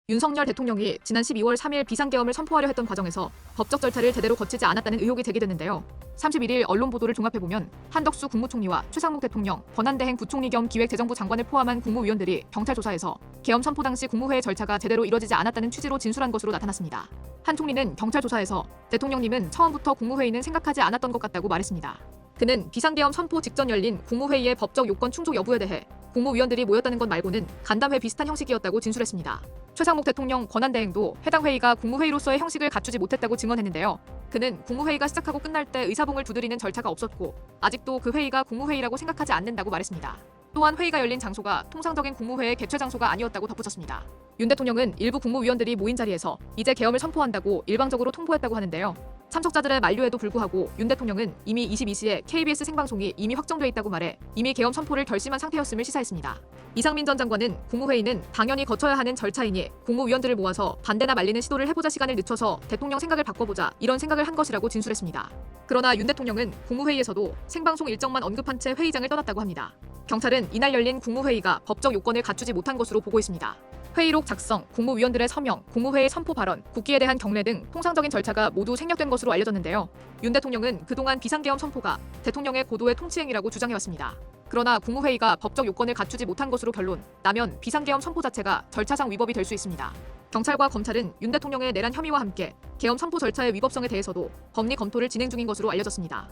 윤석열 대통령이 지난 12월 3일 비상계엄을 선포하려 했던 과정에서 법적 절차를 제대로 거치지 않았다는 의혹이 제기됐는데요. 31일 언론 보도를 종합해보면 한덕수 국무총리와 최상목 대통령, 권한대행 부총리 겸 기획재정부 장관을 포함한 국무위원들이 경찰 조사에서 계엄 선포 당시 국무회의 절차가 제대로 이뤄지지 않았다는 취지로 진술한 것으로 나타났습니다. 한 총리는 경찰 조사에서 대통령님은 처음부터 국무회의는 생각하지 않았던 것 같다고 말했습니다. 그는 비상계엄 선포 직전 열린 국무회의의 법적 요건 충족 여부에 대해 국무위원들이 모였다는 것 말고는 간담회 비슷한 형식이었다고 진술했습니다. 최상목 대통령 권한대행도 해당 회의가 국무회의로서의 형식을 갖추지 못했다고 증언했는데요. 그는 국무회의가 시작하고 끝날 때 의사봉을 두드리는 절차가 없었고 아직도 그 회의가 국무회의라고 생각하지 않는다고 말했습니다. 또한 회의가 열린 장소가 통상적인 국무회의 개최 장소가 아니었다고 덧붙였습니다. 윤 대통령은 일부 국무위원들이 모인 자리에서 이제 계엄을 선포한다고 일방적으로 통보했다고 하는데요. 참석자들의 만류에도 불구하고 윤 대통령은 이미 22시에 KBS 생방송이 이미 확정돼 있다고 말해 이미 계엄 선포를 결심한 상태였음을 시사했습니다. 이상민 전 장관은 국무회의는 당연히 거쳐야 하는 절차이니 국무위원들을 모아서 반대나 말리는 시도를 해보자 시간을 늦춰서 대통령 생각을 바꿔보자 이런 생각을 한 것이라고 진술했습니다. 그러나 윤 대통령은 국무회의에서도 생방송 일정만 언급한 채 회의장을 떠났다고 합니다. 경찰은 이날 열린 국무회의가 법적 요건을 갖추지 못한 것으로 보고 있습니다. 회의록 작성, 국무위원들의 서명, 국무회의 선포 발언, 국기에 대한 경례 등 통상적인 절차가 모두 생략된 것으로 알려졌는데요. 윤 대통령은 그동안 비상계엄 선포가 대통령의 고도의 통치행위라고 주장해왔습니다. 그러나 국무회의가 법적 요건을 갖추지 못한 것으로 결론나면 비상계엄 선포 자체가 절차상 위법이 될 수 있습니다. 경찰과 검찰은 윤 대통령의 내란 혐의와 함께 계엄 선포 절차의 위법성에 대해서도 법리 검토를 진행 중인 것으로 알려졌습니다.